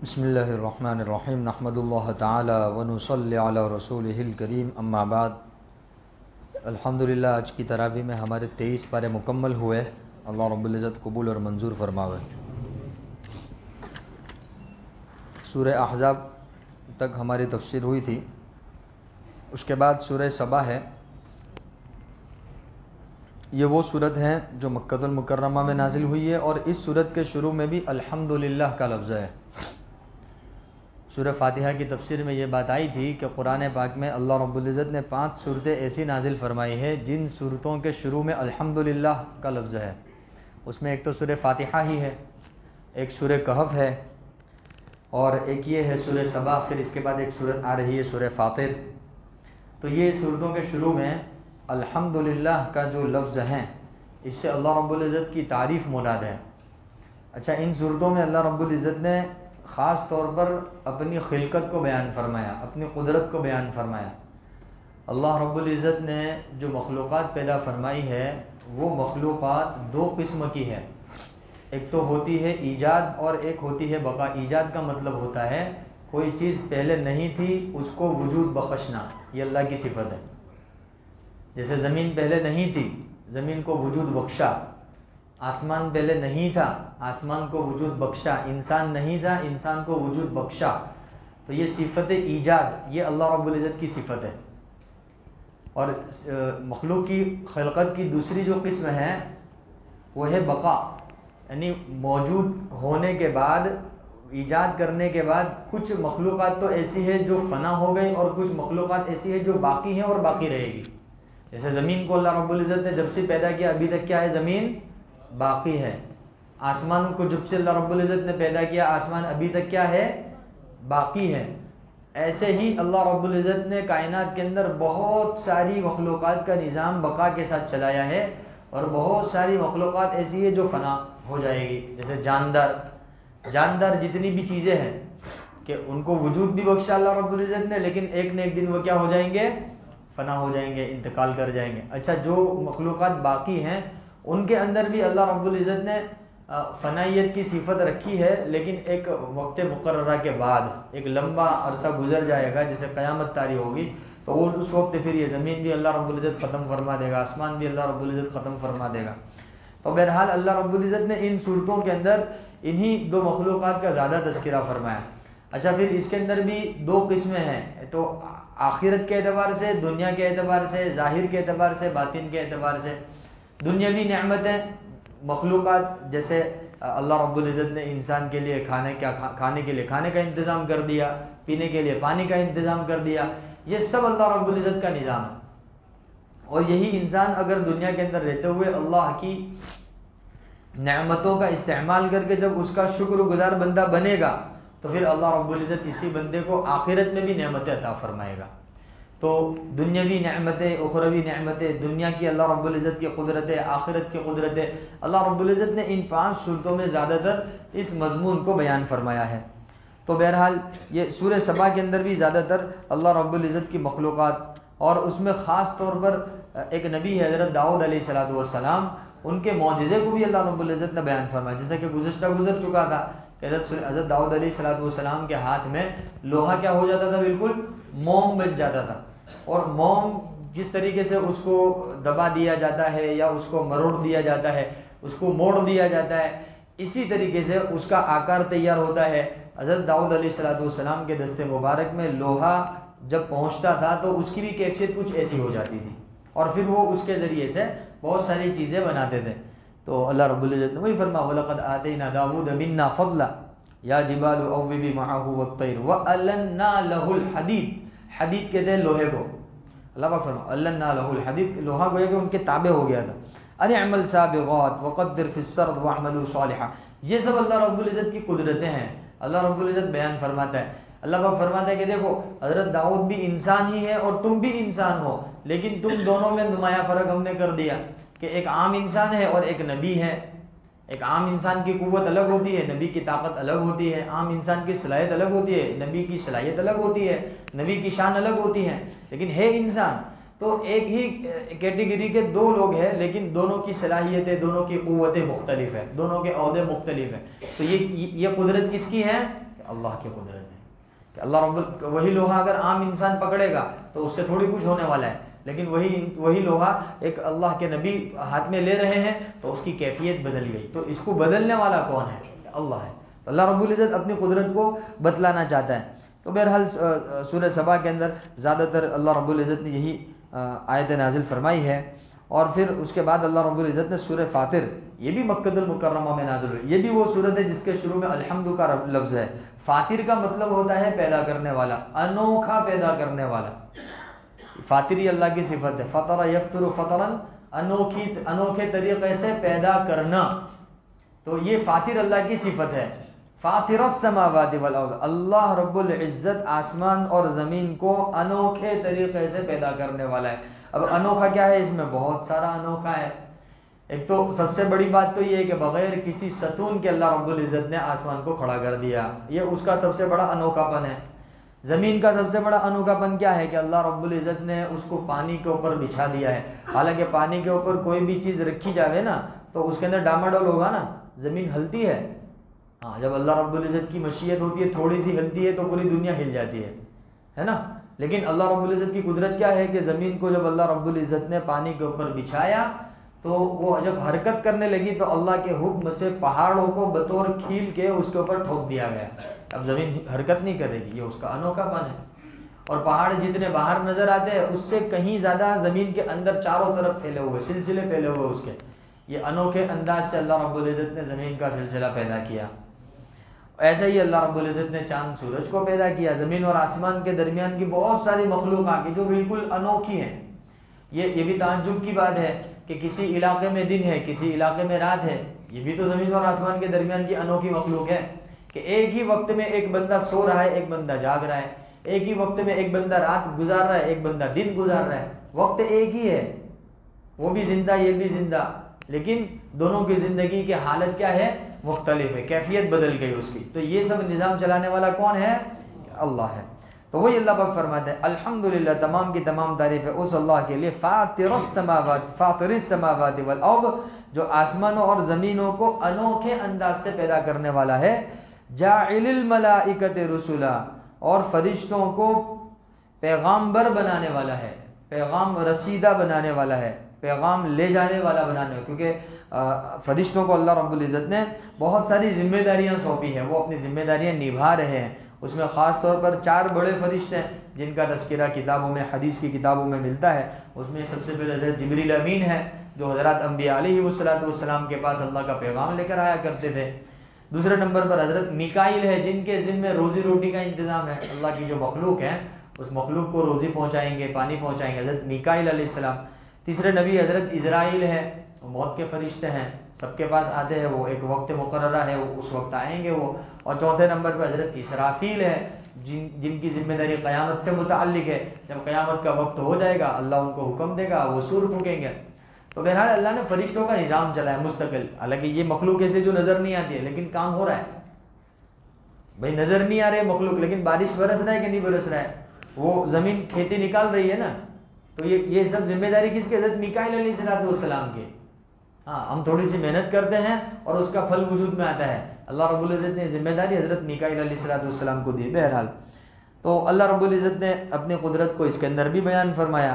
بسم اللہ الرحمن الرحیم نحمد اللہ تعالی ونصلی علی رسولہ الکریم اما بعد۔ الحمدللہ آج کی تراویح میں ہمارے 23 پارے مکمل ہوئے۔ اللہ رب العزت قبول اور منظور فرماوے۔ سورہ احزاب تک ہماری تفسیر ہوئی تھی، اس کے بعد سورہ سبا ہے۔ یہ وہ صورت ہے جو مکہ المکرمہ میں نازل ہوئی ہے، اور اس صورت کے شروع میں بھی الحمدللہ کا لفظ ہے۔ سورہ فاتحہ کی تفسیر میں یہ بات آئی تھی کہ قرآن پاک میں اللہ رب العزت نے 5 صورتیں ایسی نازل فرمائی ہے جن صورتوں کے شروع میں الحمدللہ کا لفظ ہے۔ اس میں ایک تو سورہ فاتحہ ہی ہے، ایک سورہ کہف ہے، اور ایک یہ ہے سورہ سبا، پھر اس کے بعد ایک صورت آ رہی ہے سورہ فاطر۔ تو یہ صورتوں کے شروع میں الحمدللہ کا جو لفظ ہے، اس سے اللہ رب العزت کی تعریف مراد ہے۔ اچھا، ان صورتوں میں اللہ رب العزت نے خاص طور پر اپنی خلقت کو بیان فرمایا، اپنی قدرت کو بیان فرمایا۔ اللہ رب العزت نے جو مخلوقات پیدا فرمائی ہے، وہ مخلوقات 2 قسم کی ہے۔ ایک تو ہوتی ہے ایجاد اور ایک ہوتی ہے بقا۔ ایجاد کا مطلب ہوتا ہے کوئی چیز پہلے نہیں تھی، اس کو وجود بخشنا، یہ اللہ کی صفت ہے۔ جیسے زمین پہلے نہیں تھی، زمین کو وجود بخشا۔ آسمان پہلے نہیں تھا، آسمان کو وجود بخشا۔ انسان نہیں تھا، انسان کو وجود بخشا۔ تو یہ صفت ایجاد، یہ اللہ رب العزت کی صفت ہے۔ اور مخلوق کی خلقت کی دوسری جو قسم ہے وہ ہے بقا، یعنی موجود ہونے کے بعد، ایجاد کرنے کے بعد کچھ مخلوقات تو ایسی ہے جو فنا ہو گئی، اور کچھ مخلوقات ایسی ہے جو باقی ہیں اور باقی رہے گی۔ جیسے زمین کو اللہ رب العزت نے جب سے پیدا کیا، ابھی تک کیا ہے؟ زمین باقی ہے۔ آسمان کو جب سے اللہ رب العزت نے پیدا کیا، آسمان ابھی تک کیا ہے؟ باقی ہے۔ ایسے ہی اللہ رب العزت نے کائنات کے اندر بہت ساری مخلوقات کا نظام بقا کے ساتھ چلایا ہے، اور بہت ساری مخلوقات ایسی ہے جو فنا ہو جائے گی۔ جیسے جاندار جتنی بھی چیزیں ہیں کہ ان کو وجود بھی بخشا اللہ رب العزت نے، لیکن ایک نہ ایک دن وہ کیا ہو جائیں گے؟ فنا ہو جائیں گے، انتقال کر جائیں گے۔ اچھا، جو مخلوقات باقی ہیں ان کے اندر بھی اللہ رب العزت نے فنائیت کی صفت رکھی ہے، لیکن ایک وقت مقررہ کے بعد ایک لمبا عرصہ گزر جائے گا، جیسے قیامت طاری ہوگی، تو وہ اس وقت پھر یہ زمین بھی اللہ رب العزت ختم فرما دے گا، آسمان بھی اللہ رب العزت ختم فرما دے گا۔ تو بہرحال اللہ رب العزت نے ان صورتوں کے اندر انہی 2 مخلوقات کا زیادہ تذکرہ فرمایا۔ اچھا، پھر اس کے اندر بھی 2 قسمیں ہیں، تو آخرت کے اعتبار سے، دنیا کے اعتبار سے، ظاہر کے اعتبار سے، باطن کے اعتبار سے۔ دنیاوی نعمتیں، مخلوقات، جیسے اللہ رب العزت نے انسان کے لیے کھانے کے لیے کھانے کا انتظام کر دیا، پینے کے لیے پانی کا انتظام کر دیا، یہ سب اللہ رب العزت کا نظام ہے۔ اور یہی انسان اگر دنیا کے اندر رہتے ہوئے اللہ کی نعمتوں کا استعمال کر کے جب اس کا شکر گزار بندہ بنے گا، تو پھر اللہ رب العزت اسی بندے کو آخرت میں بھی نعمتیں عطا فرمائے گا۔ تو دنیاوی نعمتیں، اخروی نعمتیں، دنیا کی اللہ رب العزت کی قدرتیں، آخرت کی قدرتیں، اللہ رب العزت نے ان 5 صورتوں میں زیادہ تر اس مضمون کو بیان فرمایا ہے۔ تو بہرحال یہ سورہ سبا کے اندر بھی زیادہ تر اللہ رب العزت کی مخلوقات، اور اس میں خاص طور پر ایک نبی ہے حضرت داؤد علیہ السلام، ان کے معجزے کو بھی اللہ رب العزت نے بیان فرمایا، جیسا کہ گزر چکا تھا کہ حضرت داؤد علیہ السلام کے ہاتھ میں لوہا کیا ہو جاتا تھا؟ بالکل موم بن جاتا تھا، اور موم جس طریقے سے اس کو دبا دیا جاتا ہے یا اس کو مروڑ دیا جاتا ہے، اس کو موڑ دیا جاتا ہے، اسی طریقے سے اس کا آکار تیار ہوتا ہے۔ حضرت داؤد علیہ السلام کے دست مبارک میں لوہا جب پہنچتا تھا تو اس کی بھی کیفیت کچھ ایسی ہو جاتی تھی، اور پھر وہ اس کے ذریعے سے بہت ساری چیزیں بناتے تھے۔ تو اللہ رب العزت نے وہی فرمایا وَلَقَدْ آتَيْنَا دَاوُودَ مِنَّا فَضْلًا يَا جِبَالُ أَوِّبِي مَعَهُ وَالطَّيْرُ وَأَلَنَّا لَهُ الْحَدِيدَ۔ حدید کہتے ہیں لوہے کو۔ اللہ پاک فرمایا أَلَنَّا لَهُ الْحَدِيدَ، لوہا گویا کہ ان کے تابع ہو گیا تھا۔ أَنِ اعْمَلْ سَابِغَاتٍ وَقَدِّرْ فِي السَّرْدِ وَاعْمَلُوا صَالِحًا، یہ سب اللہ رب العزت کی قدرتیں ہیں۔ اللہ رب العزت بیان فرماتا ہے، اللہ پاک فرماتا ہے کہ دیکھو حضرت داؤد بھی انسان ہی ہے اور تم بھی انسان ہو، لیکن تم دونوں میں نمایاں فرق ہم نے کر دیا کہ ایک عام انسان ہے اور ایک نبی ہے۔ ایک عام انسان کی قوت الگ ہوتی ہے، نبی کی طاقت الگ ہوتی ہے۔ عام انسان کی صلاحیت الگ ہوتی ہے، نبی کی صلاحیت الگ ہوتی ہے، نبی کی شان الگ ہوتی ہے، لیکن ہے انسان۔ تو ایک ہی کیٹیگری کے 2 لوگ ہیں، لیکن دونوں کی صلاحیتیں، دونوں کی قوتیں مختلف ہیں، دونوں کے عہدے مختلف ہیں۔ تو یہ قدرت کس کی ہے؟ اللہ کی قدرت ہے کہ اللہ وہی لوہا اگر عام انسان پکڑے گا تو اس سے تھوڑی کچھ ہونے والا ہے، لیکن وہی لوہا ایک اللہ کے نبی ہاتھ میں لے رہے ہیں تو اس کی کیفیت بدل گئی، تو اس کو بدلنے والا کون ہے؟ اللہ ہے۔ تو اللہ رب العزت اپنی قدرت کو بتلانا چاہتا ہے۔ تو بہرحال سورہ سبا کے اندر زیادہ تر اللہ رب العزت نے یہی آیت نازل فرمائی ہے، اور پھر اس کے بعد اللہ رب العزت نے سورہ فاطر، یہ بھی مکہ المکرمہ میں نازل ہوئی، یہ بھی وہ سورت ہے جس کے شروع میں الحمد کا لفظ ہے۔ فاطر کا مطلب ہوتا ہے پیدا کرنے والا، انوکھا پیدا کرنے والا۔ فاطری اللہ کی صفت ہے، فطر یفطر فطرا، انوکھے طریقے سے پیدا کرنا، تو یہ فاطر اللہ کی صفت ہے۔ فاطر السماوات والارض، اللہ رب العزت آسمان اور زمین کو انوکھے طریقے سے پیدا کرنے والا ہے۔ اب انوکھا کیا ہے؟ اس میں بہت سارا انوکھا ہے۔ ایک تو سب سے بڑی بات تو یہ ہے کہ بغیر کسی ستون کے اللہ رب العزت نے آسمان کو کھڑا کر دیا، یہ اس کا سب سے بڑا انوکھا پن ہے۔ زمین کا سب سے بڑا انوکھا پن کیا ہے؟ کہ اللہ رب العزت نے اس کو پانی کے اوپر بچھا دیا ہے۔ حالانکہ پانی کے اوپر کوئی بھی چیز رکھی جاوے نا تو اس کے اندر ڈاماڈول ہوگا نا، زمین ہلتی ہے۔ ہاں، جب اللہ رب العزت کی مشیت ہوتی ہے، تھوڑی سی ہلتی ہے تو پوری دنیا ہل جاتی ہے نا۔ لیکن اللہ رب العزت کی قدرت کیا ہے کہ زمین کو جب اللہ رب العزت نے پانی کے اوپر بچھایا تو وہ جب حرکت کرنے لگی تو اللہ کے حکم سے پہاڑوں کو بطور کھیل کے اس کے اوپر ٹھوک دیا گیا۔ اب زمین حرکت نہیں کرے گی، یہ اس کا انوکھا پن ہے۔ اور پہاڑ جتنے باہر نظر آتے ہیں اس سے کہیں زیادہ زمین کے اندر چاروں طرف پھیلے ہوئے، سلسلے پھیلے ہوئے اس کے، یہ انوکھے انداز سے اللہ رب العزت نے زمین کا سلسلہ پیدا کیا۔ ایسے ہی اللہ رب العزت نے چاند سورج کو پیدا کیا۔ زمین اور آسمان کے درمیان کی بہت ساری مخلوقات کی جو بالکل انوکھی ہیں۔ یہ بھی تعجب کی بات ہے کہ کسی علاقے میں دن ہے، کسی علاقے میں رات ہے، یہ بھی تو زمین اور آسمان کے درمیان کی انوکھی مخلوق ہے کہ ایک ہی وقت میں ایک بندہ سو رہا ہے، ایک بندہ جاگ رہا ہے، ایک ہی وقت میں ایک بندہ رات گزار رہا ہے، ایک بندہ دن گزار رہا ہے، وقت ایک ہی ہے، وہ بھی زندہ یہ بھی زندہ، لیکن دونوں کی زندگی کی حالت کیا ہے؟ مختلف ہے، کیفیت بدل گئی اس کی۔ تو یہ سب نظام چلانے والا کون ہے؟ اللہ ہے۔ تو وہی اللہ پاک فرماتے ہیں الحمدللہ، تمام کی تمام تعریف ہے اس اللہ کے لیے، فاطر السماوات والارض، جو آسمانوں اور زمینوں کو انوکھے انداز سے پیدا کرنے والا ہے، جاعل الملائکۃ رسلا، اور فرشتوں کو پیغامبر بنانے والا ہے، پیغام رسیدہ بنانے والا ہے، پیغام لے جانے والا بنانے والا، کیونکہ فرشتوں کو اللہ رب العزت نے بہت ساری ذمہ داریاں سونپی ہیں، وہ اپنی ذمہ داریاں نبھا رہے ہیں۔ اس میں خاص طور پر 4 بڑے فرشتے ہیں جن کا تذکرہ کتابوں میں، حدیث کی کتابوں میں ملتا ہے۔ اس میں سب سے پہلے حضرت جبریل امین ہے جو حضرات انبیاء علیہ السلام کے پاس اللہ کا پیغام لے کر آیا کرتے تھے۔ دوسرے نمبر پر حضرت میکائیل ہے جن کے ذمہ روزی روٹی کا انتظام ہے، اللہ کی جو مخلوق ہے اس مخلوق کو روزی پہنچائیں گے، پانی پہنچائیں گے، حضرت میکائیل علیہ السلام۔ تیسرے نبی حضرت اسرائیل ہے، وہ موت کے فرشتے ہیں، سب کے پاس آتے ہیں، وہ ایک وقت مقررہ ہے، وہ اس وقت آئیں گے وہ۔ اور چوتھے نمبر پہ حضرت اسرافیل ہے جن کی ذمہ داری قیامت سے متعلق ہے، جب قیامت کا وقت ہو جائے گا اللہ ان کو حکم دے گا، وہ سور پھونکیں گے۔ تو بہرحال اللہ نے فرشتوں کا نظام چلایا مستقل، حالانکہ یہ مخلوق ایسے جو نظر نہیں آتی ہے لیکن کام ہو رہا ہے۔ بھائی نظر نہیں آ رہے مخلوق لیکن بارش برس رہا ہے کہ نہیں برس رہا ہے، وہ زمین کھیتی نکال رہی ہے نا، تو یہ سب ذمہ داری کس کے؟ حضرت میکائیل علیہ السلام کی۔ ہاں، ہم تھوڑی سی محنت کرتے ہیں اور اس کا پھل وجود میں آتا ہے۔ اللہ رب العزت نے ذمہ داری حضرت میکائیل علیہ السلام کو دی۔ بہرحال تو اللہ رب العزت نے اپنی قدرت کو اس کے اندر بھی بیان فرمایا۔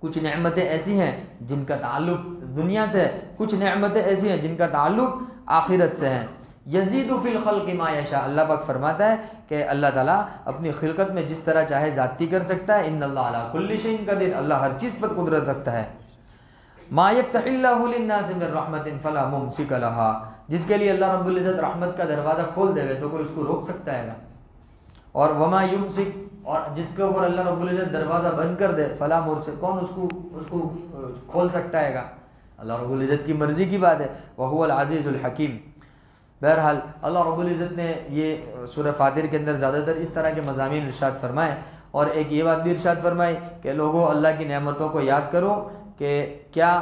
کچھ نعمتیں ایسی ہیں جن کا تعلق دنیا سے ہے، کچھ نعمتیں ایسی ہیں جن کا تعلق آخرت سے ہے۔ یزید فی الخلق ما یشاء، اللہ پاک فرماتا ہے کہ اللہ تعالیٰ اپنی خلقت میں جس طرح چاہے زیادتی کر سکتا ہے۔ ان اللہ علی کل شیء قدیر، اللہ ہر چیز پر قدرت رکھتا ہے۔ ما یفتح اللہ للناس من رحمت فلا ممسک لها، جس کے لیے اللہ رب العزت رحمت کا دروازہ کھول دے تو کوئی اس کو روک سکتا ہے گا؟ اور وما یمسک، اور جس کے اوپر اللہ رب العزت دروازہ بند کر دے فلا مرسل، کون اس کو کھول سکتا ہے گا؟ اللہ رب العزت کی مرضی کی بات ہے۔ وہو العزیز الحکیم۔ بہرحال اللہ رب العزت نے یہ سورہ فاطر کے اندر زیادہ تر اس طرح کے مضامین ارشاد فرمائے، اور ایک یہ بات بھی ارشاد فرمائی کہ لوگوں اللہ کی نعمتوں کو یاد کرو کہ کیا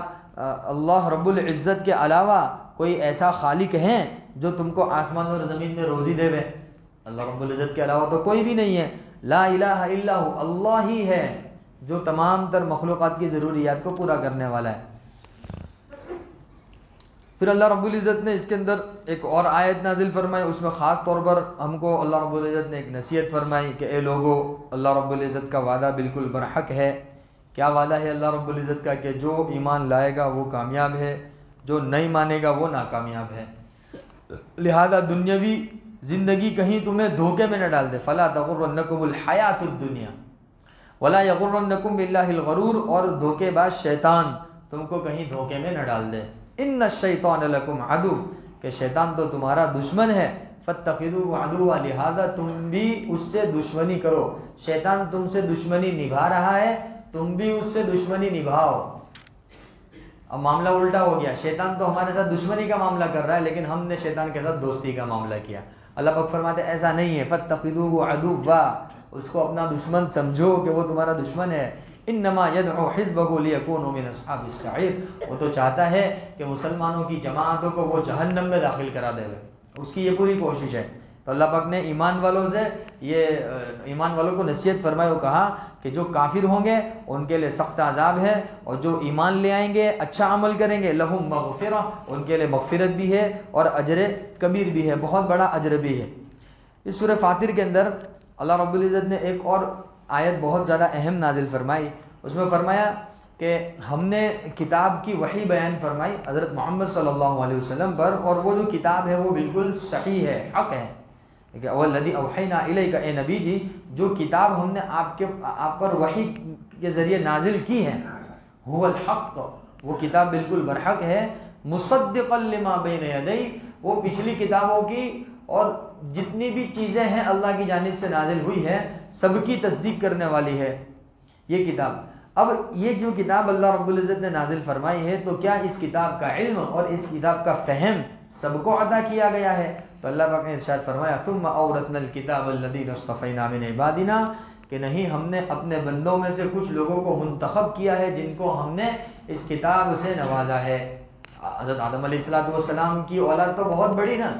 اللہ رب العزت کے علاوہ کوئی ایسا خالق ہے جو تم کو آسمان اور زمین میں روزی دے وے؟ اللہ رب العزت کے علاوہ تو کوئی بھی نہیں ہے۔ لا الہ الا ہو، اللہ ہی ہے جو تمام تر مخلوقات کی ضروریات کو پورا کرنے والا ہے۔ پھر اللہ رب العزت نے اس کے اندر ایک اور آیت نازل فرمائی، اس میں خاص طور پر ہم کو اللہ رب العزت نے ایک نصیحت فرمائی کہ اے لوگو، اللہ رب العزت کا وعدہ بالکل برحق ہے۔ کیا وعدہ ہے اللہ رب العزت کا؟ کہ جو ایمان لائے گا وہ کامیاب ہے، جو نہیں مانے گا وہ ناکامیاب ہے۔ لہذا دنیاوی زندگی کہیں تمہیں دھوکے میں نہ ڈال دے۔ فلا تغرنکم الحیات الدنیا ولا یغرنکم باللہ الغرور، اور دھوکے باز شیطان تم کو کہیں دھوکے میں نہ ڈال دے۔ ان الشیطان لکم عدو، کہ شیطان تو تمہارا دشمن ہے۔ فاتخذوه عدوا، لہذا تم بھی اس سے دشمنی کرو۔ شیطان تم سے دشمنی نبھا رہا ہے، تم بھی اس سے دشمنی نبھاؤ۔ اب معاملہ الٹا ہو گیا، شیطان تو ہمارے ساتھ دشمنی کا معاملہ کر رہا ہے، لیکن ہم نے شیطان کے ساتھ دوستی کا معاملہ کیا۔ اللہ پاک فرماتے ہیں ایسا نہیں ہے، فاتخذوه عدوا، اس کو اپنا دشمن سمجھو کہ وہ تمہارا دشمن ہے۔ انما يدعو حزبه ليكونوا من اصحاب السعير، وہ تو چاہتا ہے کہ مسلمانوں کی جماعتوں کو وہ جہنم میں داخل کرا دے، اس کی یہ پوری کوشش ہے۔ تو اللہ پاک نے ایمان والوں سے ایمان والوں کو نصیحت فرمائی، وہ کہا کہ جو کافر ہوں گے ان کے لیے سخت عذاب ہے، اور جو ایمان لے آئیں گے، اچھا عمل کریں گے، لہم مغفرہ، ان کے لیے مغفرت بھی ہے اور اجر کبیر بھی ہے، بہت بڑا اجر بھی ہے۔ اس سورہ فاطر کے اندر اللہ رب العزت نے ایک اور آیت بہت زیادہ اہم نازل فرمائی، اس میں فرمایا کہ ہم نے کتاب کی وحی بیان فرمائی حضرت محمد صلی اللہ علیہ وسلم پر، اور وہ جو کتاب ہے وہ بالکل صحیح ہے، حق ہے۔ وَالَّذِي أَوْحَيْنَا إِلَيْكَ، اے نبی جی جو کتاب ہم نے آپ پر وحی کے ذریعے نازل کی ہے، هُوَ الْحَقُّ، وہ کتاب بالکل برحق ہے، مُصَدِّقًا لِمَا بَيْنَ يَدَيْهِ، وہ پچھلی کتابوں کی اور جتنی بھی چیزیں ہیں اللہ کی جانب سے نازل ہوئی ہے سب کی تصدیق کرنے والی ہے یہ کتاب۔ اب یہ جو کتاب اللہ رب العزت نے نازل فرمائی ہے، تو کیا اس کتاب کا علم اور اس کتاب کا فہم سب کو عطا کیا گیا ہے؟ تو اللہ پاک نے ارشاد فرمایا ثم اورثنا الکتاب الذین اصطفینا من عبادنا، کہ نہیں ہم نے اپنے بندوں میں سے کچھ لوگوں کو منتخب کیا ہے جن کو ہم نے اس کتاب سے نوازا ہے۔ حضرت آدم علیہ السلام کی اولاد تو بہت بڑی نا،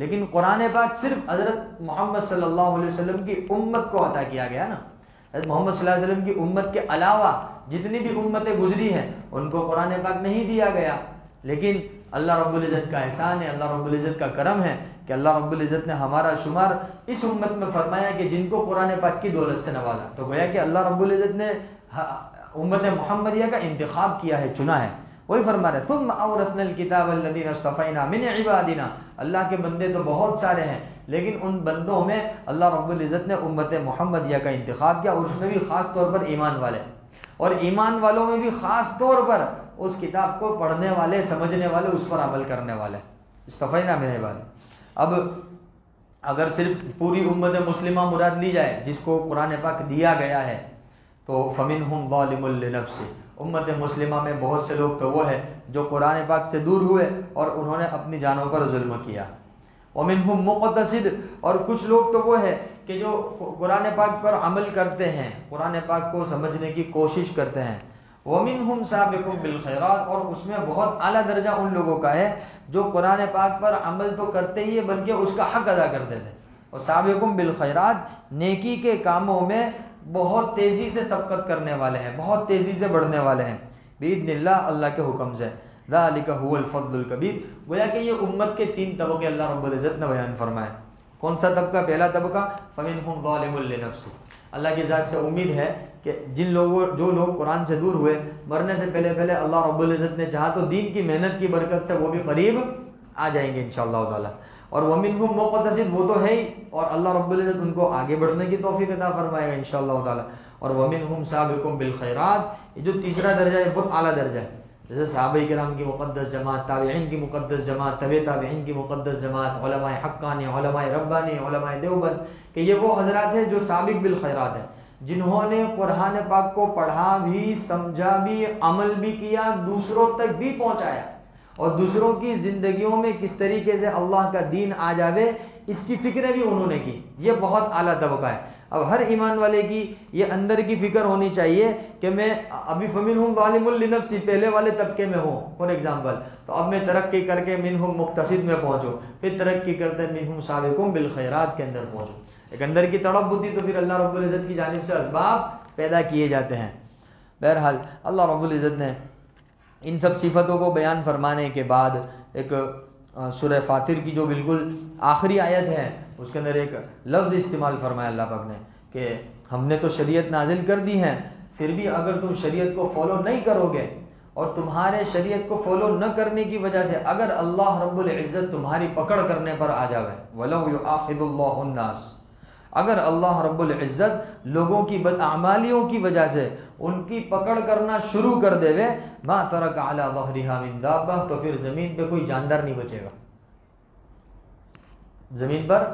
لیکن قرآن پاک صرف حضرت محمد صلی اللہ علیہ وسلم کی امت کو عطا کیا گیا نا۔ حضرت محمد صلی اللہ علیہ وسلم کی امت کے علاوہ جتنی بھی امتیں گزری ہیں ان کو قرآن پاک نہیں دیا گیا، لیکن اللہ رب العزت کا احسان ہے، اللہ رب العزت کا کرم ہے کہ اللہ رب العزت نے ہمارا شمار اس امت میں فرمایا کہ جن کو قرآن پاک کی دولت سے نوازا۔ تو گویا کہ اللہ رب العزت نے امت محمدیہ کا انتخاب کیا ہے، چنا ہے۔ وہی فرما رہے ثم اورثنا الکتاب الذین اصطفینا من عبادنا، اللہ کے بندے تو بہت سارے ہیں لیکن ان بندوں میں اللہ رب العزت نے امت محمدیہ کا انتخاب کیا، اور اس میں بھی خاص طور پر ایمان والے، اور ایمان والوں میں بھی خاص طور پر اس کتاب کو پڑھنے والے، سمجھنے والے، اس پر عمل کرنے والے۔ اصطفینا من عبادنا، اب اگر صرف پوری امت مسلمہ مراد لی جائے جس کو قرآن پاک دیا گیا ہے، تو فمنہم ظالم لنفسہ، امت مسلمہ میں بہت سے لوگ تو وہ ہے جو قرآن پاک سے دور ہوئے اور انہوں نے اپنی جانوں پر ظلم کیا۔ ومنہم مقتصد، اور کچھ لوگ تو وہ ہے کہ جو قرآن پاک پر عمل کرتے ہیں، قرآن پاک کو سمجھنے کی کوشش کرتے ہیں۔ ومنہم سابق بالخیرات، اور اس میں بہت اعلیٰ درجہ ان لوگوں کا ہے جو قرآن پاک پر عمل تو کرتے ہی بلکہ اس کا حق ادا کرتے تھے، اور سابق بالخیرات نیکی کے کاموں میں بہت تیزی سے سبقت کرنے والے ہیں، بہت تیزی سے بڑھنے والے ہیں، باذن اللہ، اللہ کے حکم سے۔ ذالک هو الفضل الکبیر، گویا کہ یہ امت کے تین طبقے اللہ رب العزت نے بیان فرمائے۔ کون سا طبقہ؟ پہلا طبقہ فمنہم ظالم لنفسہ، اللہ کی ذات سے امید ہے کہ جو لوگ قرآن سے دور ہوئے، مرنے سے پہلے اللہ رب العزت نے چاہا تو دین کی محنت کی برکت سے وہ بھی قریب آ جائیں گے انشاءاللہ تعالی۔ اور ومنہم مقتصد، وہ تو ہے ہی، اور اللہ رب العزت ان کو آگے بڑھنے کی توفیق عطا فرمائے گا انشاءاللہ تعالی۔ اور ومنہم سابق بالخیرات، یہ جو تیسرا درجہ ہے بہت اعلیٰ درجہ ہے، جیسے صحابہ کرام کی مقدس جماعت، تابعین کی مقدس جماعت، تبع تابعین کی مقدس جماعت، علماء حقانی، علماء ربانی، علماء دیوبند، کہ یہ وہ حضرات ہیں جو سابق بالخیرات ہیں، جنہوں نے قرآن پاک کو پڑھا بھی، سمجھا بھی، عمل بھی کیا، دوسروں تک بھی پہنچایا، اور دوسروں کی زندگیوں میں کس طریقے سے اللہ کا دین آ جاوے اس کی فکریں بھی انہوں نے کی۔ یہ بہت اعلیٰ طبقہ ہے۔ اب ہر ایمان والے کی یہ اندر کی فکر ہونی چاہیے کہ میں ابھی فمنہم ظالم لنفسہ پہلے والے طبقے میں ہوں، فار ایگزامپل، تو اب میں ترقی کر کے منہم مقتصد میں پہنچوں، پھر ترقی کرتے منہم سابق بالخیرات کے اندر پہنچوں۔ ایک اندر کی تڑپ ہوتی تو پھر اللہ رب العزت کی جانب سے اسباب پیدا کیے جاتے ہیں۔ بہرحال اللہ رب العزت نے ان سب صفتوں کو بیان فرمانے کے بعد ایک سورہ فاطر کی جو بالکل آخری آیت ہے اس کے اندر ایک لفظ استعمال فرمایا اللہ پاک نے کہ ہم نے تو شریعت نازل کر دی ہے، پھر بھی اگر تم شریعت کو فالو نہیں کرو گے اور تمہارے شریعت کو فالو نہ کرنے کی وجہ سے اگر اللہ رب العزت تمہاری پکڑ کرنے پر آ جاوے، وَلَوْ يُؤَاخِذُ اللَّهُ النَّاسَ، اگر اللہ رب العزت لوگوں کی بدعمالیوں کی وجہ سے ان کی پکڑ کرنا شروع کر دے وے، مَا تَرَكَ عَلَى ظَهْرِهَا مِن دَابَّةٍ، تو پھر زمین پہ کوئی جاندار نہیں بچے گا، زمین پر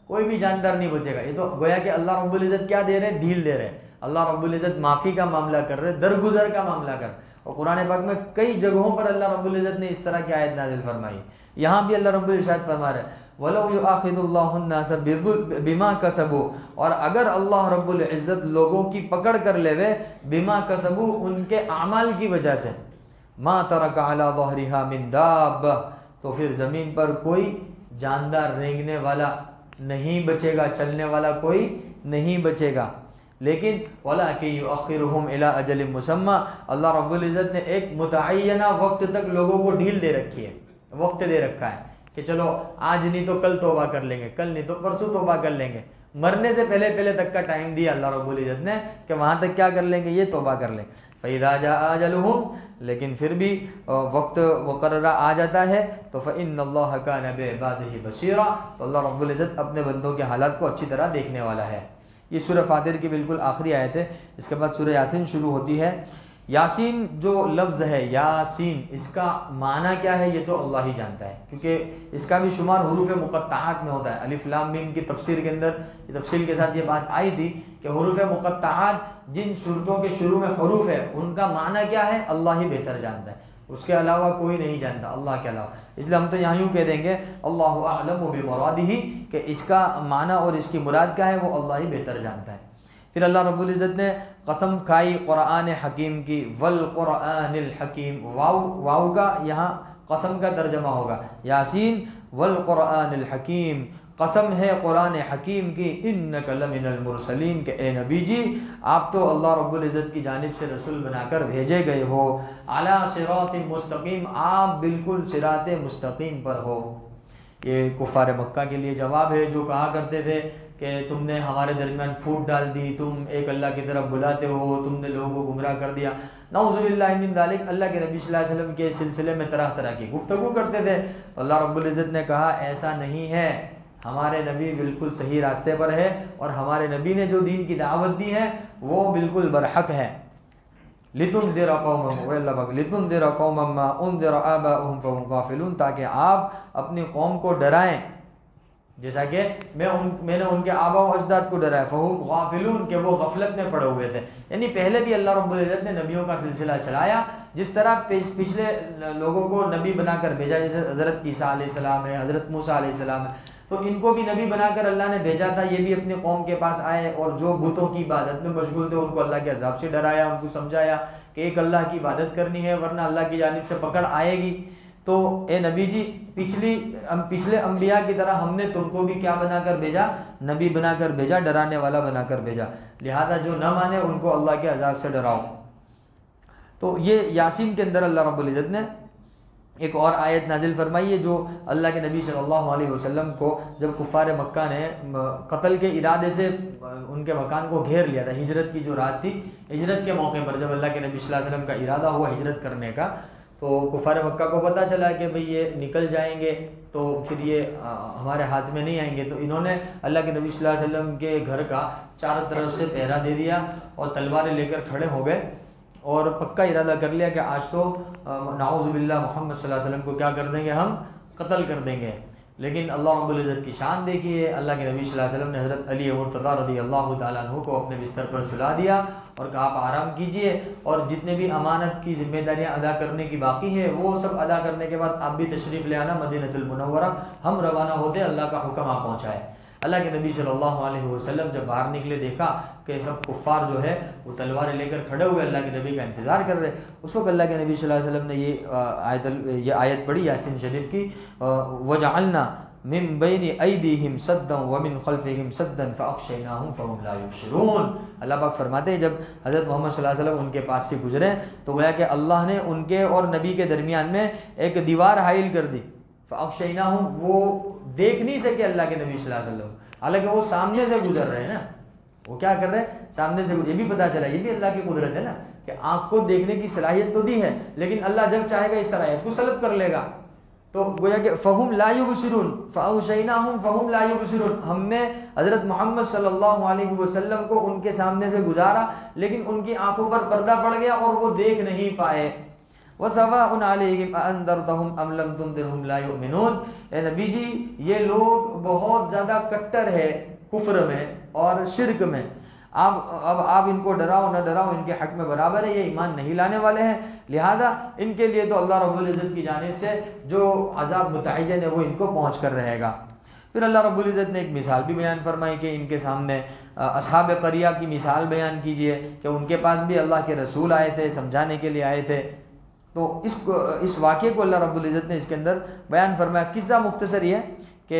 کوئی بھی جاندار نہیں بچے گا۔ یہ تو گویا کہ اللہ رب العزت کیا دے رہے ہیں؟ ڈھیل دے رہے ہیں۔ اللہ رب العزت معافی کا معاملہ کر رہے، درگزر کا معاملہ کر رہے، اور قرآن پاک میں کئی جگہوں پر اللہ رب العزت نے اس طرح کی آیت نازل فرمائی۔ یہاں بھی اللہ رب العزت فرما رہے ہیں وَلَوْ يُؤَاخِذُ اللَّهُ النَّاسَ بِمَا كَسَبُوا، اور اگر اللہ رب العزت لوگوں کی پکڑ کر لے وے بِمَا كَسَبُوا، ان کے اعمال کی وجہ سے، مَا تَرَكَ عَلَى ظَهْرِهَا مِن دَابَّةٍ، تو پھر زمین پر کوئی جاندار رینگنے والا نہیں بچے گا، چلنے والا کوئی نہیں بچے گا۔ لیکن وَلَٰكِن يُؤَخِّرُهُمْ إِلَىٰ أَجَلٍ مُّسَمًّى، اللہ رب العزت نے ایک متعینہ وقت تک لوگوں کو ڈھیل دے رکھی ہے، وقت دے رکھا ہے کہ چلو آج نہیں تو کل توبہ کر لیں گے، کل نہیں تو پرسوں توبہ کر لیں گے، مرنے سے پہلے تک کا ٹائم دیا اللہ رب العزت نے کہ وہاں تک کیا کر لیں گے؟ یہ توبہ کر لیں۔ فَإِذَا جَاءَ أَجَلُهُمْ، لیکن پھر بھی وقت مقررہ آ جاتا ہے تو فَإِنَّ اللَّهَ كَانَ بِعِبَادِهِ بَصِيرًا، تو اللہ رب العزت اپنے بندوں کے حالات کو اچھی طرح دیکھنے والا ہے۔ یہ سورہ فاطر کی بالکل آخری آیت ہے۔ اس کے بعد سورہ یاسین شروع ہوتی ہے۔ یاسین جو لفظ ہے یاسین، اس کا معنی کیا ہے یہ تو اللہ ہی جانتا ہے، کیونکہ اس کا بھی شمار حروف مقطعات میں ہوتا ہے۔ الف لام میم کی تفسیر کے اندر تفصیل کے ساتھ یہ بات آئی تھی کہ حروف مقطعات جن صورتوں کے شروع میں حروف ہے ان کا معنی کیا ہے اللہ ہی بہتر جانتا ہے، اس کے علاوہ کوئی نہیں جانتا اللہ کے علاوہ۔ اس لیے ہم تو یہاں یوں کہہ دیں گے اللہ اعلم بمرادہ، کہ اس کا معنی اور اس کی مراد کیا ہے وہ اللہ ہی بہتر جانتا ہے۔ پھر اللہ رب العزت نے قسم کھائی قرآن حکیم کی، والقرآن الحکیم، واو کا یہاں قسم کا ترجمہ ہوگا، یاسین والقرآن الحکیم، قسم ہے قرآن حکیم کی، انک لمن المرسلین، کہ اے نبی جی آپ تو اللہ رب العزت کی جانب سے رسول بنا کر بھیجے گئے ہو، علی صراط مستقیم، آپ بالکل صراط مستقیم پر ہو۔ یہ کفار مکہ کے لیے جواب ہے جو کہا کرتے تھے کہ تم نے ہمارے درمیان پھوٹ ڈال دی، تم ایک اللہ کی طرف بلاتے ہو، تم نے لوگوں کو گمراہ کر دیا، نعوذ باللہ من ذالک۔ اللہ کے نبی صلی اللہ علیہ وسلم کے سلسلے میں طرح طرح کی گفتگو کرتے تھے۔ اللہ رب العزت نے کہا ایسا نہیں ہے، ہمارے نبی بالکل صحیح راستے پر ہے، اور ہمارے نبی نے جو دین کی دعوت دی ہے وہ بالکل برحق ہے۔ لِتُنذِرَ قَوْمًا لِتُنذِرَ قَوْمًا مَّا أُنذِرَ آبَاؤُهُمْ فَهُمْ غَافِلُونَ، تاکہ آپ اپنی قوم کو ڈرائیں جیسا کہ میں نے ان کے آبا و اجداد کو ڈرایا، فَهُمْ غَافِلُونَ، کہ وہ غفلت میں پڑے ہوئے تھے۔ یعنی پہلے بھی اللہ رب العزت نے نبیوں کا سلسلہ چلایا، جس طرح پچھلے لوگوں کو نبی بنا کر بھیجا، جیسے حضرت عیسیٰ علیہ السلام ہے، حضرت موسیٰ علیہ السلام ہے، تو ان کو بھی نبی بنا کر اللہ نے بھیجا تھا، یہ بھی اپنی قوم کے پاس آئے اور جو بتوں کی عبادت میں مشغول تھے ان کو اللہ کے عذاب سے ڈرایا، ان کو سمجھایا کہ ایک اللہ کی عبادت کرنی ہے ورنہ اللہ کی جانب سے پکڑ آئے گی۔ تو اے نبی جی پچھلے انبیاء کی طرح ہم نے تم کو بھی کیا بنا کر بھیجا؟ نبی بنا کر بھیجا، ڈرانے والا بنا کر بھیجا، لہذا جو نہ مانے ان کو اللہ کے عذاب سے ڈراؤ۔ تو یہ یاسین کے اندر اللہ رب العزت نے ایک اور آیت نازل فرمائی ہے جو اللہ کے نبی صلی اللہ علیہ وسلم کو جب کفار مکہ نے قتل کے ارادے سے ان کے مکان کو گھیر لیا تھا، ہجرت کی جو رات تھی، ہجرت کے موقع پر جب اللہ کے نبی صلی اللہ علیہ وسلم کا ارادہ ہوا ہجرت کرنے کا، تو کفار مکہ کو پتہ چلا کہ بھئی یہ نکل جائیں گے تو پھر یہ ہمارے ہاتھ میں نہیں آئیں گے، تو انہوں نے اللہ کے نبی صلی اللہ علیہ وسلم کے گھر کا چاروں طرف سے پہرا دے دیا اور تلواریں لے کر کھڑے ہو گئے اور پکا ارادہ کر لیا کہ آج تو نعوذ باللہ محمد صلی اللہ علیہ وسلم کو کیا کر دیں گے، ہم قتل کر دیں گے۔ لیکن اللہ رب العزت کی شان دیکھیے، اللہ کے نبی صلی اللہ علیہ وسلم نے حضرت علی مرتضیٰ رضی اللہ تعالیٰ عنہ کو اپنے بستر پر سلا دیا اور کہا آپ آرام کیجئے، اور جتنے بھی امانت کی ذمہ داریاں ادا کرنے کی باقی ہے وہ سب ادا کرنے کے بعد آپ بھی تشریف لے آنا مدینہ المنورہ، ہم روانہ ہوتے اللہ کا حکم آپ پہنچائے۔ اللہ کے نبی صلی اللہ علیہ وسلم جب باہر نکلے دیکھا کہ سب کفار جو ہے وہ تلواریں لے کر کھڑے ہوئے اللہ کے نبی کا انتظار کر رہے، اس وقت اللہ کے نبی صلی اللہ علیہ وسلم نے یہ آیت پڑھی یاسین شریف کی، وجعلنا من بین ایدیہم صدا ومن خلفہم صدا فاغشیناہم فہم لا یبصرون۔ اللہ پاک فرماتے ہیں جب حضرت محمد صلی اللہ علیہ وسلم ان کے پاس سے گزرے تو گویا کہ اللہ نے ان کے اور نبی کے درمیان میں ایک دیوار حائل کر دی۔ فاغشیناہم، وہ دیکھ نہیں سکے اللہ کے نبی صلی اللہ علیہ وسلم، حالانکہ وہ سامنے سے گزر رہے ہیں نا، وہ کیا کر رہے ہیں، سامنے سے۔ یہ بھی پتہ چلا، یہ بھی اللہ کی قدرت ہے نا کہ آنکھ کو دیکھنے کی صلاحیت تو دی ہے، لیکن اللہ جب چاہے گا اس صلاحیت کو سلب کر لے گا۔ تو گویا کہ فہم لا یبصرون، فاغشیناہم فہم لا یبصرون، ہم نے حضرت محمد صلی اللہ علیہ وسلم کو ان کے سامنے سے گزارا لیکن ان کی آنکھوں پر پردہ پڑ گیا اور وہ دیکھ نہیں پائے۔ وَسَوَاءٌ عَلَيْهِمْ أَأَنذَرْتَهُمْ أَمْ لَمْ تُنذِرْهُمْ لَا يُؤْمِنُونَ۔ اے نبی جی یہ لوگ بہت زیادہ کٹر ہے کفر میں اور شرک میں، اب آپ ان کو ڈراؤ نہ ڈراؤ ان کے حق میں برابر ہے، یہ ایمان نہیں لانے والے ہیں، لہذا ان کے لیے تو اللہ رب العزت کی جانب سے جو عذاب متعین ہے وہ ان کو پہنچ کر رہے گا۔ پھر اللہ رب العزت نے ایک مثال بھی بیان فرمائی کہ ان کے سامنے اصحاب قریہ کی مثال بیان کیجئے کہ ان کے پاس بھی اللہ کے رسول آئے تھے، سمجھانے کے لیے آئے تھے۔ تو اس واقعے کو اللہ رب العزت نے اس کے اندر بیان فرمایا۔ قصہ مختصر یہ کہ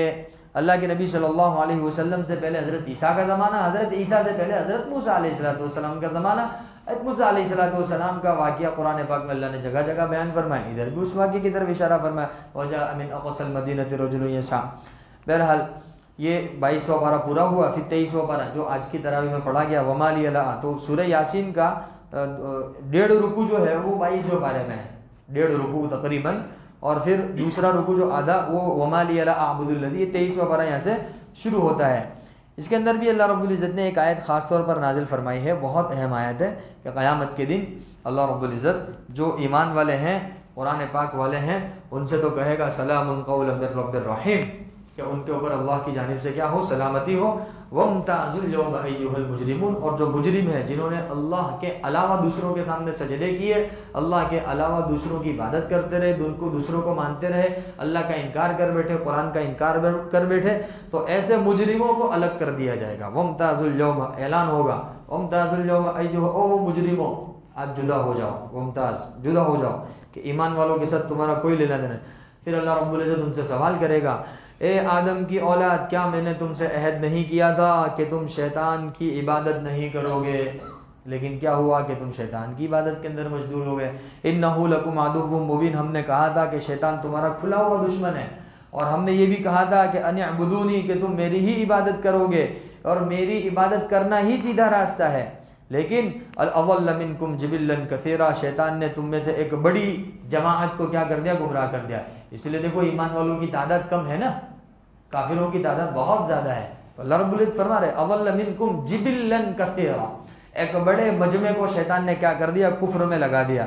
اللہ کے نبی صلی اللہ علیہ وسلم سے پہلے حضرت عیسیٰ کا زمانہ، حضرت عیسیٰ سے پہلے حضرت موسیٰ علیہ السلام کا زمانہ۔ حضرت موسیٰ علیہ السلام کا واقعہ قرآن پاک میں اللہ نے جگہ جگہ بیان فرمایا، ادھر بھی اس واقعے کی طرف اشارہ فرمایا، وَجَاءَ مِنْ أَقْصَى الْمَدِينَةِ رَجُلٌ يَسْعَىٰ۔ بہرحال یہ 22واں پارہ پورا ہوا، پھر 23واں پارہ جو آج کی تراویح میں پڑھا گیا وَمَا لِيَ لَا، تو سورہ یاسین کا 1.5 رکوع جو ہے وہ 22ویں پارے میں ہے، 1.5 رکوع تقریباً، اور پھر دوسرا رکوع جو آدھا وہ وَمَا لِيَ لَا أَعْبُدُ الَّذِي، یہ 23واں پارہ یہاں سے شروع ہوتا ہے۔ اس کے اندر بھی اللہ رب العزت نے ایک آیت خاص طور پر نازل فرمائی ہے، بہت اہم آیت ہے کہ قیامت کے دن اللہ رب العزت جو ایمان والے ہیں، قرآن پاک والے ہیں، ان سے تو کہے گا سلام قولا من رب الرحیم، کہ ان کے اوپر اللہ کی جانب سے کیا ہو، سلامتی ہو۔ وَامْتَازُوا الْيَوْمَ أَيُّهَا الْمُجْرِمُونَ، اور جو مجرم ہیں جنہوں نے اللہ کے علاوہ دوسروں کے سامنے سجدے کیے، اللہ کے علاوہ دوسروں کی عبادت کرتے رہے، دوسروں کو مانتے رہے، اللہ کا انکار کر بیٹھے، قرآن کا انکار کر بیٹھے، تو ایسے مجرموں کو الگ کر دیا جائے گا۔ وَامْتَازُوا الْيَوْمَ، اعلان ہوگا، وَامْتَازُوا الْيَوْمَ أَيُّهَا، او مجرموں آج جدا ہو جاؤ، وامتاز جدا ہو جاؤ، کہ ایمان والوں کے ساتھ تمہارا کوئی لینا دینا نہیں۔ پھر اللہ رب العزت ان سے سوال کرے گا، اے آدم کی اولاد، کیا میں نے تم سے عہد نہیں کیا تھا کہ تم شیطان کی عبادت نہیں کرو گے؟ لیکن کیا ہوا کہ تم شیطان کی عبادت کے اندر مشغول ہو گئے۔ اِنَّهُ لَكُمْ عَدُوٌّ مُّبِينٌ، ہم نے کہا تھا کہ شیطان تمہارا کھلا ہوا دشمن ہے، اور ہم نے یہ بھی کہا تھا کہ ان اعبدونی، کہ تم میری ہی عبادت کرو گے، اور میری عبادت کرنا ہی سیدھا راستہ ہے۔ لیکن اضل منکم جبلا کثیرا، شیطان نے تم میں سے ایک بڑی جماعت کو کیا کر دیا، گمراہ کر دیا۔ اس لیے دیکھو ایمان والوں کی تعداد کم ہے نا، کافروں کی تعداد بہت زیادہ ہے۔ اللہ رب العزت فرما رہے اضل منکم جبلا کثیرا، ایک بڑے مجمع کو شیطان نے کیا کر دیا، کفر میں لگا دیا۔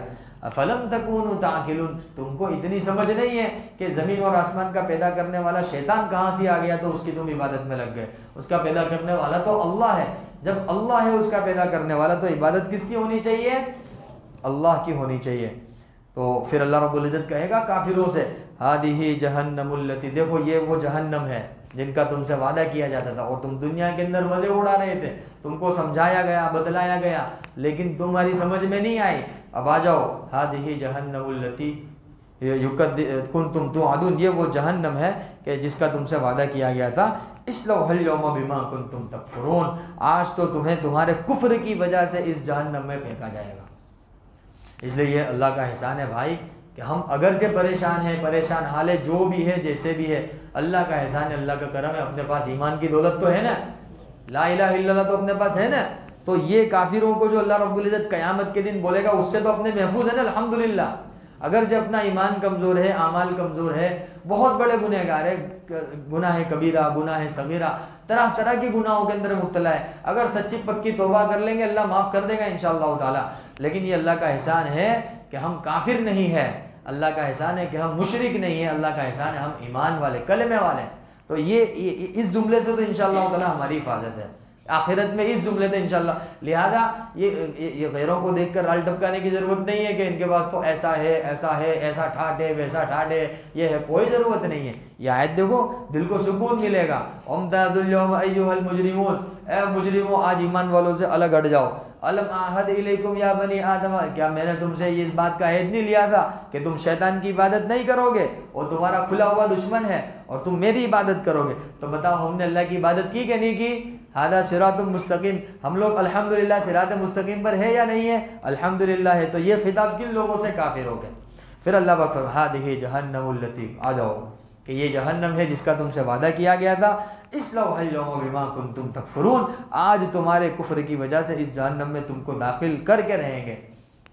فلم تکونوا تعقلون، تم کو اتنی سمجھ نہیں ہے کہ زمین اور آسمان کا پیدا کرنے والا شیطان کہاں سے آ گیا تو اس کی تم عبادت میں لگ گئے؟ اس کا پیدا کرنے والا تو اللہ ہے۔ جب اللہ ہے اس کا پیدا کرنے والا، تو عبادت کس کی ہونی چاہیے؟ اللہ کی ہونی چاہیے۔ تو پھر اللہ رب العزت کہے گا کافروں سے، ہادہ جہنم التی، دیکھو یہ وہ جہنم ہے جن کا تم سے وعدہ کیا جاتا تھا، اور تم دنیا کے اندر مزے اڑا رہے تھے، تم کو سمجھایا گیا، بتلایا گیا، لیکن تمہاری سمجھ میں نہیں آئی۔ اب آ جاؤ، ہادہ جہنم التی کنتم توعدون، یہ وہ جہنم ہے کہ جس کا تم سے وعدہ کیا گیا تھا۔ اصلوها اليوم بما کنتم تکفرون، آج تو تمہیں تمہارے کفر کی وجہ سے اس جہنم میں پھینکا جائے گا۔ اس لیے یہ اللہ کا احسان ہے بھائی کہ ہم اگرچہ پریشان ہیں، پریشان حال ہے، جو بھی ہے جیسے بھی ہے، اللہ کا احسان ہے، اللہ کا کرم ہے، اپنے پاس ایمان کی دولت تو ہے نا، لا الہ الا اللہ تو اپنے پاس ہے نا۔ تو یہ کافروں کو جو اللہ رب العزت قیامت کے دن بولے گا، اس سے تو اپنے محفوظ ہے نا الحمدللہ۔ اگر جب اپنا ایمان کمزور ہے، اعمال کمزور ہے، بہت بڑے گنہگار ہے، گناہ کبیرہ، گناہ صغیرہ، طرح طرح کی گناہوں کے اندر مبتلا ہے، اگر سچی پکی توبہ کر لیں گے اللہ معاف کر دے گا انشاءاللہ تعالی۔ لیکن یہ اللہ کا احسان ہے کہ ہم کافر نہیں ہے، اللہ کا احسان ہے کہ ہم مشرک نہیں ہیں، اللہ کا احسان ہے ہم ایمان والے، کلمے والے۔ تو یہ اس جملے سے تو انشاءاللہ تعالی ہماری حفاظت ہے۔ آخرت میں اس جملے سے انشاءاللہ. لہذا یہ غیروں کو دیکھ کر رال ٹپکانے کی ضرورت نہیں ہے کہ ان کے پاس تو ایسا ہے ایسا ٹھاٹ ہے ویسا ٹھاٹ ہے، یہ ہے، کوئی ضرورت نہیں ہے. یہ آیت دیکھو دل کو سکون ملے گا. امتاز اليوم ایھا المجرمون، اے مجرموں آج ایمان والوں سے الگ ہٹ جاؤ. الم اعہد الیکم یا بنی آدم، کیا میں نے تم سے اس بات کا عہد نہیں لیا تھا کہ تم شیطان کی عبادت نہیں کرو گے، وہ تمہارا کھلا ہوا دشمن ہے اور تم میری عبادت کرو گے. تو بتاؤ ہم نے اللہ کی عبادت کی کہ نہیں کی؟ ھذا صراط مستقیم. ہم لوگ الحمدللہ صراط مستقیم پر ہے یا نہیں ہے؟ الحمدللہ ہے. تو یہ خطاب کن لوگوں سے؟ کافروں کے. پھر اللہ پاک فرماتا ہے ھذہ جہنم التی، آ جاؤ کہ یہ جہنم ہے جس کا تم سے وعدہ کیا گیا تھا. اصلوھا اليوم بما کنتم تکفرون، آج تمہارے کفر کی وجہ سے اس جہنم میں تم کو داخل کر کے رہیں گے.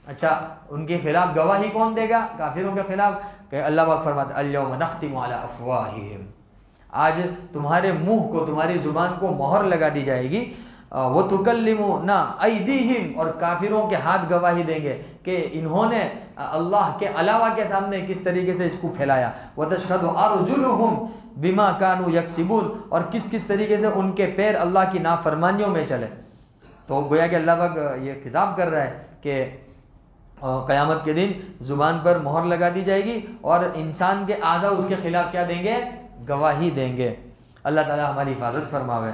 اچھا ان کے خلاف گواہی کون دے گا؟ کافروں کے خلاف. کہ اللہ پاک فرماتا ہے الیوم نختم علی افواہہم، آج تمہارے منہ کو، تمہاری زبان کو مہر لگا دی جائے گی. وَتُكَلِّمُنَا أَيْدِيهِمْ، اور کافروں کے ہاتھ گواہی دیں گے کہ انہوں نے اللہ کے علاوہ کے سامنے کس طریقے سے اس کو پھیلایا. وَتَشْهَدُ أَرْجُلُهُمْ بِمَا كَانُوا يَكْسِبُونَ، اور کس طریقے سے ان کے پیر اللہ کی نافرمانیوں میں چلے. تو گویا کہ اللہ پاک یہ خطاب کر رہا ہے کہ قیامت کے دن زبان پر مہر لگا دی جائے گی اور انسان کے اعضاء اس کے خلاف کیا دیں گے؟ گواہی دیں گے. اللہ تعالی ہماری حفاظت فرماوے.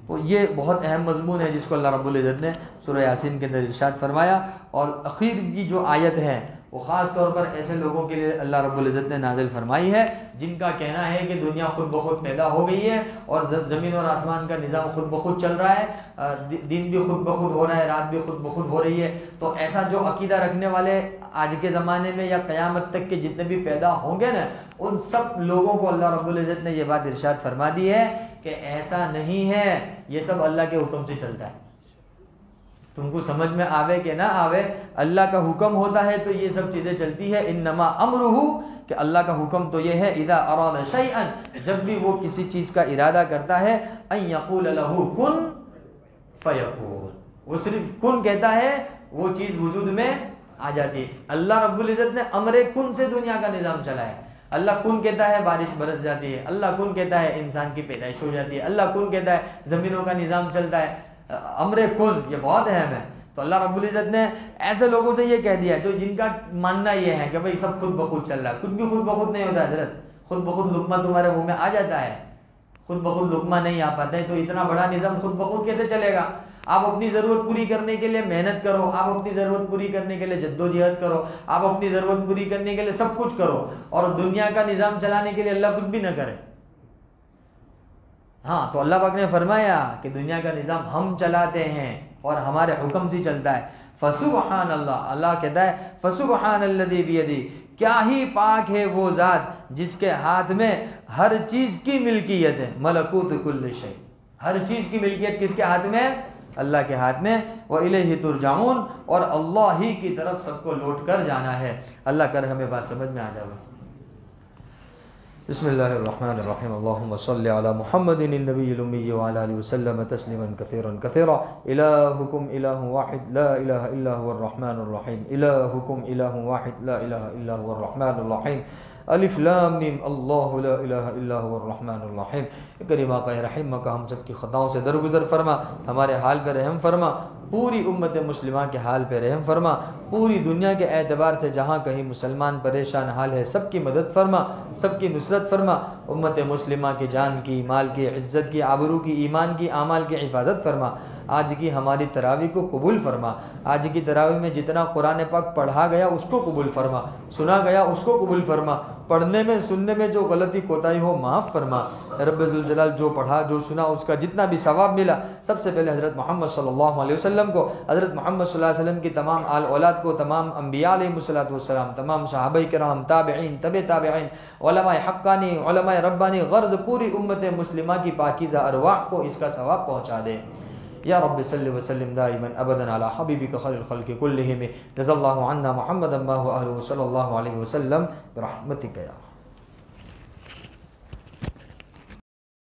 تو یہ بہت اہم مضمون ہے جس کو اللہ رب العزت نے سورہ یاسین کے اندر ارشاد فرمایا. اور اخیر کی جو آیت ہے وہ خاص طور پر ایسے لوگوں کے لیے اللہ رب العزت نے نازل فرمائی ہے جن کا کہنا ہے کہ دنیا خود بخود پیدا ہو گئی ہے اور زمین اور آسمان کا نظام خود بخود چل رہا ہے، دن بھی خود بخود ہو رہا ہے، رات بھی خود بخود ہو رہی ہے. تو ایسا جو عقیدہ رکھنے والے آج کے زمانے میں یا قیامت تک کے جتنے بھی پیدا ہوں گے نا، ان سب لوگوں کو اللہ رب العزت نے یہ بات ارشاد فرما دی ہے کہ ایسا نہیں ہے، یہ سب اللہ کے حکم سے چلتا ہے. تم کو سمجھ میں آوے کہ نہ آوے، اللہ کا حکم ہوتا ہے تو یہ سب چیزیں چلتی ہے. انما امرہ، کہ اللہ کا حکم تو یہ ہے، اذا اراد شیئا، جب بھی وہ کسی چیز کا ارادہ کرتا ہے، ان یقول لہ کن فیکون، وہ صرف کن کہتا ہے وہ چیز وجود میں آ جاتی ہے. اللہ رب العزت نے امر کن سے دنیا کا نظام چلا ہے. اللہ کن کہتا ہے بارش برس جاتی ہے، اللہ کن کہتا ہے انسان کی پیدائش ہو جاتی ہے، اللہ کن کہتا ہے زمینوں کا نظام چلتا ہے. امر کن یہ بہت اہم ہے. تو اللہ رب العزت نے ایسے لوگوں سے یہ کہہ دیا جو جن کا ماننا یہ ہے کہ بھئی سب خود بخود چل رہا ہے. کچھ بھی خود بخود نہیں ہوتا حضرت. خود بخود لقمہ تمہارے منہ میں آ جاتا ہے، خود بخود لقمہ نہیں آ پاتا ہے. تو اتنا بڑا نظام خود بخود کیسے چلے گا؟ آپ اپنی ضرورت پوری کرنے کے لیے محنت کرو، آپ اپنی ضرورت پوری کرنے کے لیے جدوجہد کرو، آپ اپنی ضرورت پوری کرنے کے لیے سب کچھ کرو، اور دنیا کا نظام چلانے کے لیے اللہ کچھ بھی نہ کرے. ہاں تو اللہ پاک نے فرمایا کہ دنیا کا نظام ہم چلاتے ہیں اور ہمارے حکم سے چلتا ہے. فسبحان اللہ، اللہ کہتا ہے فسبحان الذی بیدی، کیا ہی پاک ہے وہ ذات جس کے ہاتھ میں ہر چیز کی ملکیت ہے. ملکوت کل شیء، ہر چیز کی ملکیت کس کے ہاتھ میں؟ اللہ کے ہاتھ میں. وَإِلَيْهِ تُرْجَعُونَ، اور اللہ ہی کی طرف سب کو لوٹ کر جانا ہے. اللہ کر ہمیں بات سمجھ میں آ جائے. بسم اللہ الرحمن الرحیم. اللہم صلی علی محمد النبی الامی وعلی آلہ وسلم تسلیما کثیرا کثیرا. الہکم الہ واحد لا الہ الا هو الرحمن الرحیم. الہکم الہ واحد لا الہ الا هو الرحمن الرحیم. الف لام میم اللہ لا الہ الا هو الرحمن الرحیم. کریم آقا رحمہ کا ہم سب کی خطاؤں سے درگزر فرما، ہمارے حال پہ رحم فرما، پوری امت مسلمہ کے حال پہ رحم فرما، پوری دنیا کے اعتبار سے جہاں کہیں مسلمان پریشان حال ہے سب کی مدد فرما، سب کی نصرت فرما. امت مسلمہ کی جان کی، مال کی، عزت کی، آبرو کی، ایمان کی، اعمال کی حفاظت فرما. آج کی ہماری تراویح کو قبول فرما. آج کی تراویح میں جتنا قرآن پاک پڑھا گیا اس کو قبول فرما، سنا گیا اس کو قبول فرما. پڑھنے میں سننے میں جو غلطی کوتاہی ہو معاف فرما. رب ذوالجلال جو پڑھا جو سنا اس کا جتنا بھی ثواب ملا، سب سے پہلے حضرت محمد صلی اللہ علیہ وسلم کو، حضرت محمد صلی اللہ علیہ وسلم کی تمام آل اولاد کو، تمام انبیاء علیہ السلام، تمام صحابہ کرام، تابعین، تابعین، علماء حقانی، علماء ربانی، غرض پوری امت مسلمہ کی پاکیزہ ارواح کو اس کا ثواب پہنچا دے. یا رب صلی وسلم دائما ابدا علی حبیبک خیر الخلق کلہم. جزا اللہ عنا محمدا ما هو اہلہ صلی اللہ علیہ وسلم برحمتک یا